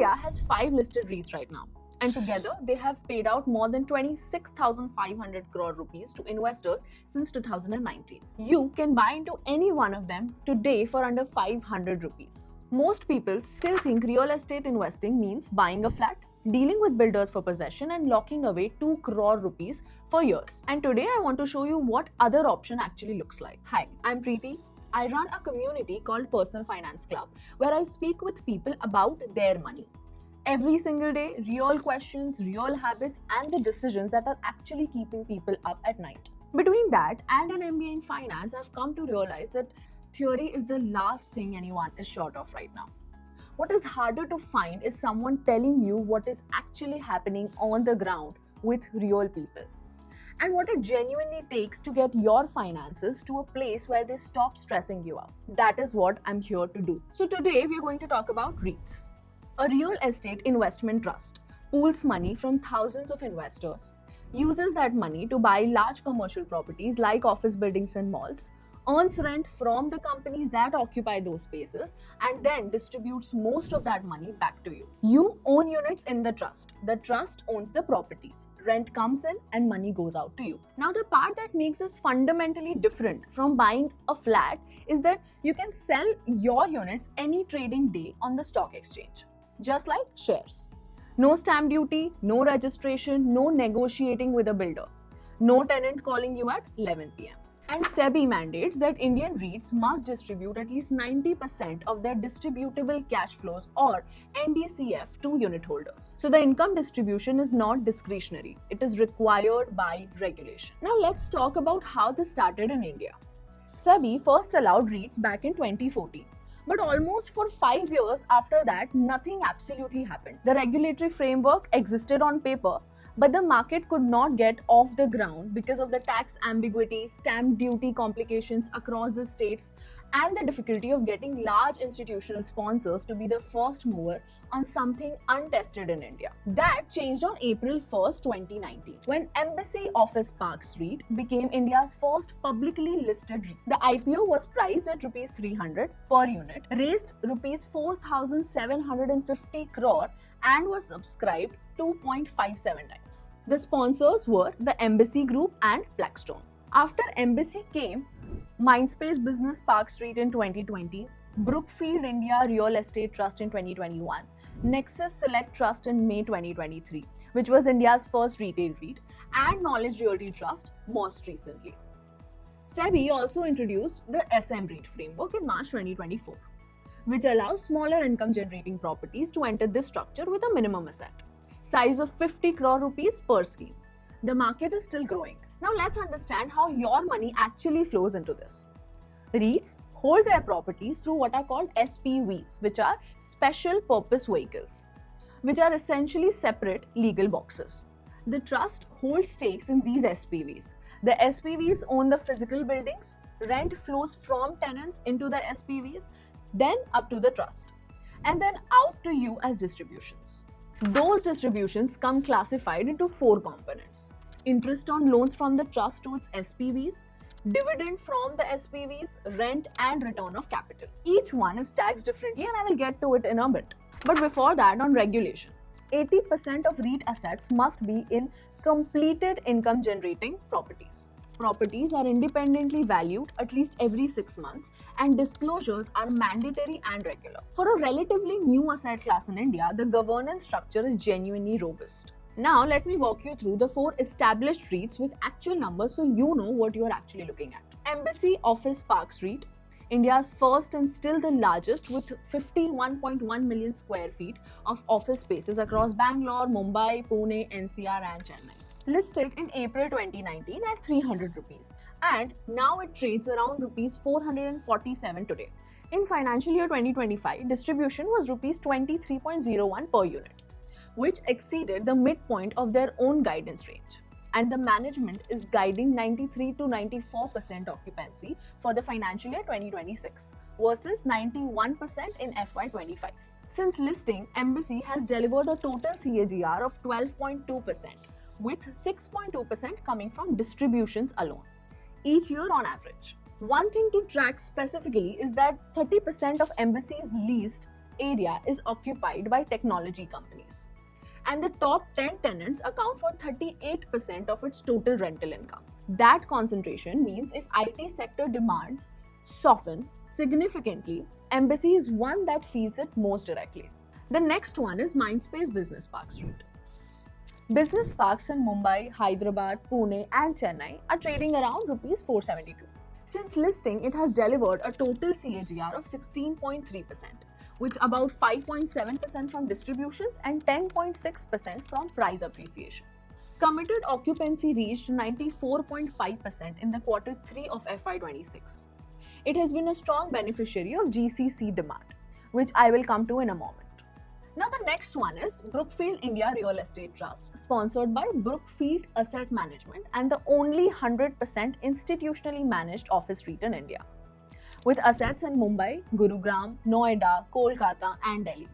India has 5 listed REITs right now, and together they have paid out more than 26,500 crore rupees to investors since 2019. You can buy into any one of them today for under 500 rupees. Most people still think real estate investing means buying a flat, dealing with builders for possession, and locking away 2 crore rupees for years. And today I want to show you what other option actually looks like. Hi, I'm Preeti. I run a community called Personal Finance Club where I speak with people about their money. Every single day, real questions, real habits, and the decisions that are actually keeping people up at night. Between that and an MBA in finance, I've come to realize that theory is the last thing anyone is short of right now. What is harder to find is someone telling you what is actually happening on the ground with real people, and what it genuinely takes to get your finances to a place where they stop stressing you out. That is what I'm here to do. So today we are going to talk about REITs. A real estate investment trust pools money from thousands of investors, uses that money to buy large commercial properties like office buildings and malls, earns rent from the companies that occupy those spaces, and then distributes most of that money back to you. You own units in the trust. The trust owns the properties. Rent comes in and money goes out to you. Now, the part that makes this fundamentally different from buying a flat is that you can sell your units any trading day on the stock exchange, just like shares. No stamp duty, no registration, no negotiating with a builder, no tenant calling you at 11 p.m. And SEBI mandates that Indian REITs must distribute at least 90% of their distributable cash flows, or NDCF, to unit holders. So the income distribution is not discretionary, it is required by regulation. Now let's talk about how this started in India. SEBI first allowed REITs back in 2014. But almost for 5 years after that, nothing absolutely happened. The regulatory framework existed on paper, but the market could not get off the ground because of the tax ambiguity, stamp duty complications across the states, and the difficulty of getting large institutional sponsors to be the first mover on something untested in India. That changed on April 1st, 2019, when Embassy Office Parks REIT became India's first publicly listed REIT. The IPO was priced at Rs 300 per unit, raised Rs 4,750 crore, and was subscribed 2.57 times. The sponsors were the Embassy Group and Blackstone. After Embassy came Mindspace Business Parks REIT in 2020, Brookfield India Real Estate Trust in 2021, Nexus Select Trust in May 2023, which was India's first retail REIT, and Knowledge Realty Trust most recently. SEBI also introduced the SM REIT framework in March 2024, which allows smaller income generating properties to enter this structure with a minimum asset size of 50 crore rupees per scheme. The market is still growing. Now let's understand how your money actually flows into this. REITs hold their properties through what are called SPVs, which are special purpose vehicles, which are essentially separate legal boxes. The trust holds stakes in these SPVs. The SPVs own the physical buildings, rent flows from tenants into the SPVs, then up to the trust, and then out to you as distributions. Those distributions come classified into 4 components: interest on loans from the trust to its SPVs, dividend from the SPVs, rent, and return of capital. Each one is taxed differently, and I will get to it in a bit. But before that, on regulation, 80% of REIT assets must be in completed income generating properties. Properties are independently valued at least every 6 months, and disclosures are mandatory and regular. For a relatively new asset class in India, the governance structure is genuinely robust. Now, let me walk you through the 4 established REITs with actual numbers so you know what you are actually looking at. Embassy Office Parks REIT, India's first and still the largest, with 51.1 million square feet of office spaces across Bangalore, Mumbai, Pune, NCR, and Chennai. Listed in April 2019 at 300 rupees, and now it trades around rupees 447 today. In financial year 2025, distribution was rupees 23.01 per unit, which exceeded the midpoint of their own guidance range. And the management is guiding 93 to 94% occupancy for the financial year 2026 versus 91% in FY25. Since listing, Embassy has delivered a total CAGR of 12.2%, with 6.2% coming from distributions alone, each year on average. One thing to track specifically is that 30% of Embassy's leased area is occupied by technology companies. And the top 10 tenants account for 38% of its total rental income. That concentration means if IT sector demands soften significantly, Embassy is one that feels it most directly. The next one is Mindspace Business Parks REIT. Business parks in Mumbai, Hyderabad, Pune, and Chennai are trading around Rs 472. Since listing, it has delivered a total CAGR of 16.3%, with about 5.7% from distributions and 10.6% from price appreciation. Committed occupancy reached 94.5% in the Q3 of FY26. It has been a strong beneficiary of GCC demand, which I will come to in a moment. Now the next one is Brookfield India Real Estate Trust, sponsored by Brookfield Asset Management and the only 100% institutionally managed office REIT in India, with assets in Mumbai, Gurugram, Noida, Kolkata and Delhi.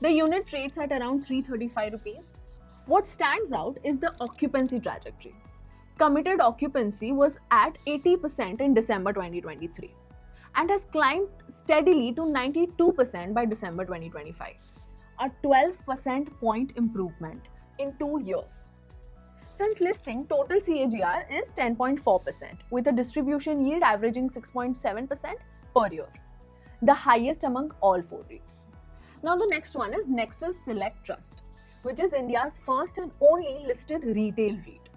The unit trades at around 335 rupees. What stands out is the occupancy trajectory. Committed occupancy was at 80% in December 2023 and has climbed steadily to 92% by December 2025. A 12% point improvement in 2 years. Since listing, total CAGR is 10.4%, with a distribution yield averaging 6.7% per year, the highest among all 4 REITs. Now the next one is Nexus Select Trust, which is India's first and only listed retail REIT.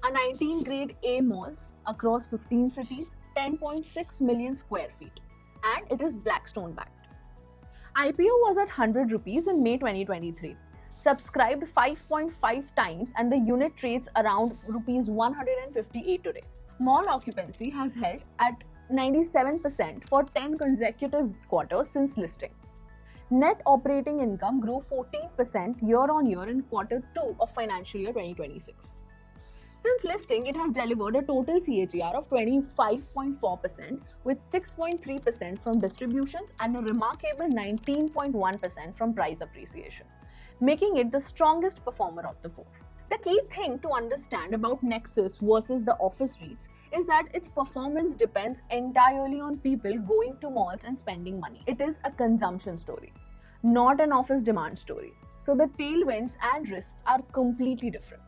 A 19 grade A malls across 15 cities, 10.6 million square feet, and it is Blackstone backed. IPO was at 100 rupees in May 2023, subscribed 5.5 times, and the unit trades around rupees 158 today. Mall occupancy has held at 97% for 10 consecutive quarters since listing. Net operating income grew 14% year on year in Q2 of financial year 2026. Since listing, it has delivered a total CAGR of 25.4%, with 6.3% from distributions and a remarkable 19.1% from price appreciation, making it the strongest performer of the 4. The key thing to understand about Nexus versus the office REITs is that its performance depends entirely on people going to malls and spending money. It is a consumption story, not an office demand story. So the tailwinds and risks are completely different.